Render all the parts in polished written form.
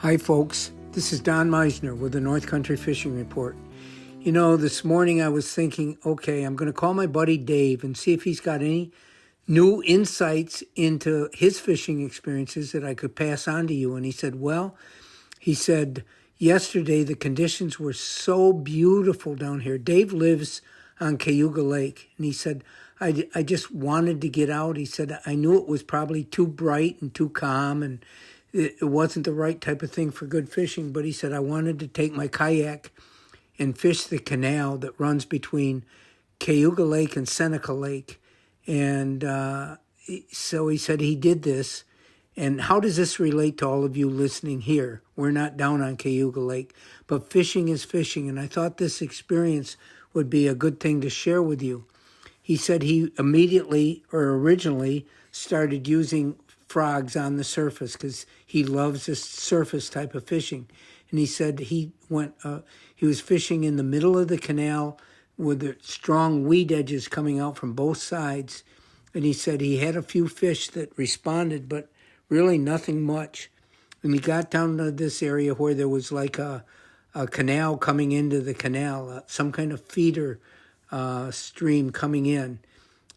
Hi folks, this is Don Meissner with the North Country Fishing Report. You know, this morning I was thinking, okay, I'm going to call my buddy Dave and see if he's got any new insights into his fishing experiences that I could pass on to you. And he said, yesterday the conditions were so beautiful down here. Dave lives on Cayuga Lake, and he said, I just wanted to get out. He said, I knew it was probably too bright and too calm, and it wasn't the right type of thing for good fishing, but he said, I wanted to take my kayak and fish the canal that runs between Cayuga Lake and Seneca Lake. And so he said he did this. And how does this relate to all of you listening here? We're not down on Cayuga Lake, but fishing is fishing. And I thought this experience would be a good thing to share with you. He said he originally started using frogs on the surface because he loves this surface type of fishing. And he said he was fishing in the middle of the canal with the strong weed edges coming out from both sides. And he said he had a few fish that responded, but really nothing much. And he got down to this area where there was like a canal coming into the canal, some kind of feeder stream coming in.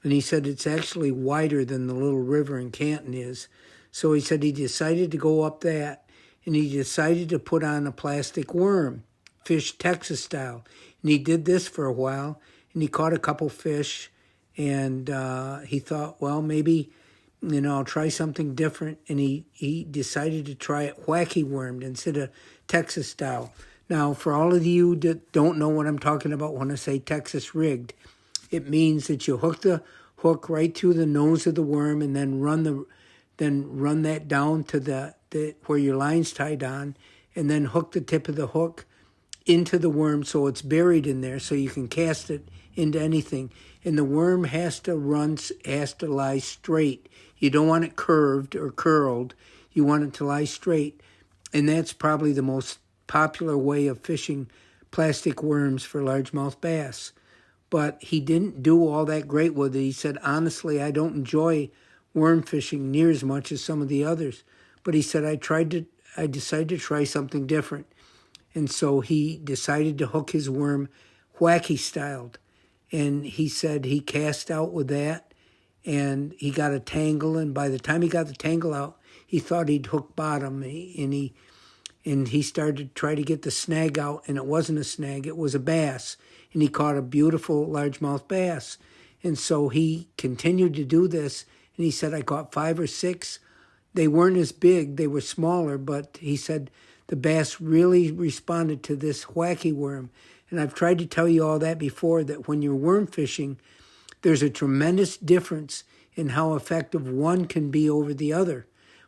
And he said it's actually wider than the little river in Canton is. So he said he decided to go up that, and he decided to put on a plastic worm, fish Texas style. And he did this for a while, and he caught a couple fish, and he thought, well, maybe, I'll try something different. And he decided to try it wacky wormed instead of Texas style. Now, for all of you that don't know what I'm talking about when I say Texas rigged, it means that you hook the hook right through the nose of the worm and then run that down to the where your line's tied on, and then hook the tip of the hook into the worm so it's buried in there so you can cast it into anything. And the worm has to lie straight. You don't want it curved or curled. You want it to lie straight. And that's probably the most popular way of fishing plastic worms for largemouth bass. But he didn't do all that great with it. He said, honestly, I don't enjoy worm fishing near as much as some of the others. But he said, I decided to try something different. And so he decided to hook his worm wacky styled. And he said he cast out with that, and he got a tangle. And by the time he got the tangle out, he thought he'd hook bottom. And he started to try to get the snag out, and it wasn't a snag, it was a bass. And he caught a beautiful largemouth bass. And so he continued to do this, and he said, I caught 5 or 6. They weren't as big, they were smaller, but he said the bass really responded to this wacky worm. And I've tried to tell you all that before, that when you're worm fishing, there's a tremendous difference in how effective one can be over the other.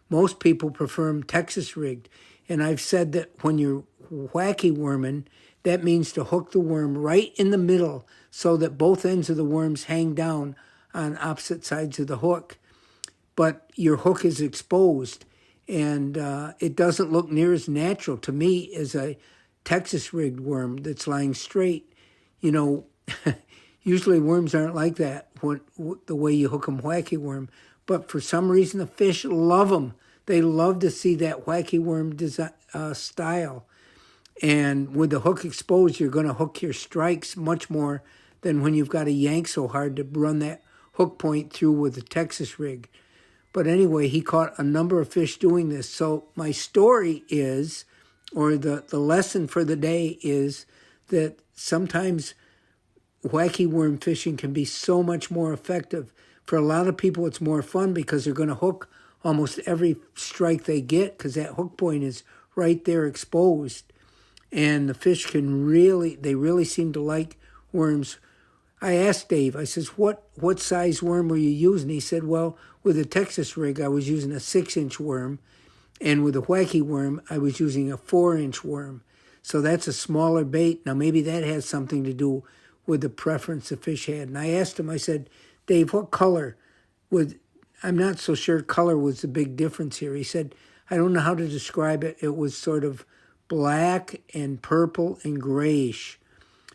Most people prefer them Texas rigged. And I've said that when you're wacky worming, that means to hook the worm right in the middle so that both ends of the worms hang down on opposite sides of the hook. But your hook is exposed, and it doesn't look near as natural to me as a Texas rigged worm that's lying straight. Usually worms aren't like that, the way you hook them wacky worm. But for some reason, the fish love them. They love to see that wacky worm style. And with the hook exposed, you're going to hook your strikes much more than when you've got to yank so hard to run that hook point through with the Texas rig. But anyway, he caught a number of fish doing this. So my story is, or the lesson for the day is, that sometimes wacky worm fishing can be so much more effective. For a lot of people, it's more fun because they're going to hook almost every strike they get because that hook point is right there exposed. And the fish they really seem to like worms. I asked Dave, I says, what size worm were you using? He said, well, with a Texas rig, I was using a 6-inch worm. And with a wacky worm, I was using a 4-inch worm. So that's a smaller bait. Now, maybe that has something to do with the preference the fish had. And I asked him, I said, Dave, what color I'm not so sure color was the big difference here. He said, I don't know how to describe it. It was sort of black and purple and grayish.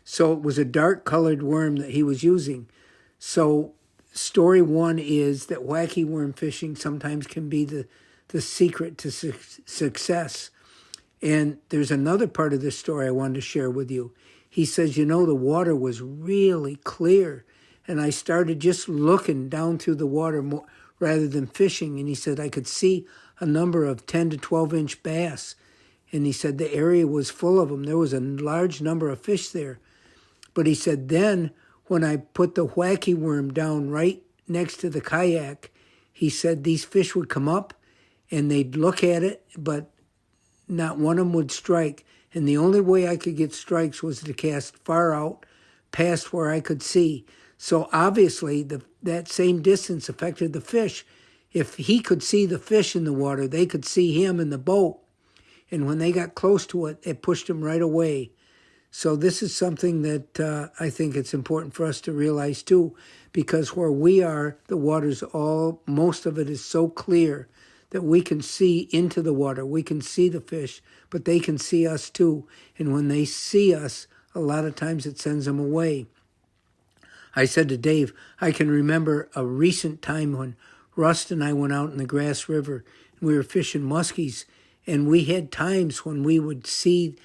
So it was a dark colored worm that he was using. So story one is that wacky worm fishing sometimes can be the secret to success. And there's another part of this story I wanted to share with you. He says, the water was really clear. And I started just looking down through the water more, rather than fishing. And he said, I could see a number of 10 to 12-inch bass. And he said the area was full of them. There was a large number of fish there. But he said then when I put the wacky worm down right next to the kayak, he said these fish would come up and they'd look at it, but not one of them would strike. And the only way I could get strikes was to cast far out past where I could see. So obviously that same distance affected the fish. If he could see the fish in the water, they could see him in the boat. And when they got close to it, it pushed him right away. So this is something that I think it's important for us to realize too, because where we are, the water's most of it is so clear that we can see into the water. We can see the fish, but they can see us too. And when they see us, a lot of times it sends them away. I said to Dave, I can remember a recent time when Rust and I went out in the Grass River and we were fishing muskies, and we had times when we would see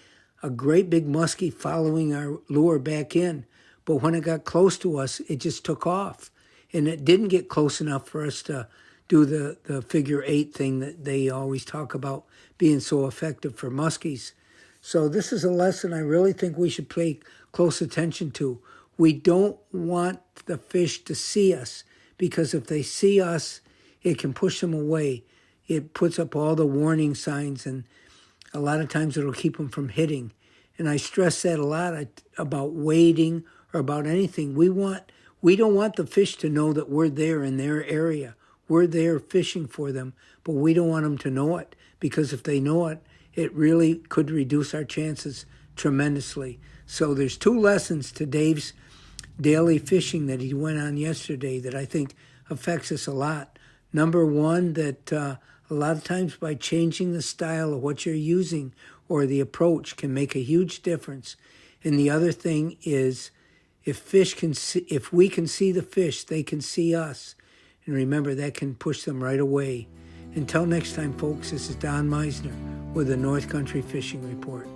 a great big muskie following our lure back in. But when it got close to us, it just took off. And it didn't get close enough for us to do the figure 8 thing that they always talk about being so effective for muskies. So this is a lesson I really think we should pay close attention to. We don't want the fish to see us, because if they see us, it can push them away. It puts up all the warning signs, and a lot of times it'll keep them from hitting. And I stress that a lot about wading or about anything. We don't want the fish to know that we're there in their area. We're there fishing for them, but we don't want them to know it, because if they know it, it really could reduce our chances tremendously. So there's 2 lessons to Dave's daily fishing that he went on yesterday that I think affects us a lot. Number 1, that a lot of times by changing the style of what you're using or the approach can make a huge difference. And the other thing is, if we can see the fish, they can see us. And remember, that can push them right away. Until next time, folks, this is Don Meissner with the North Country Fishing Report.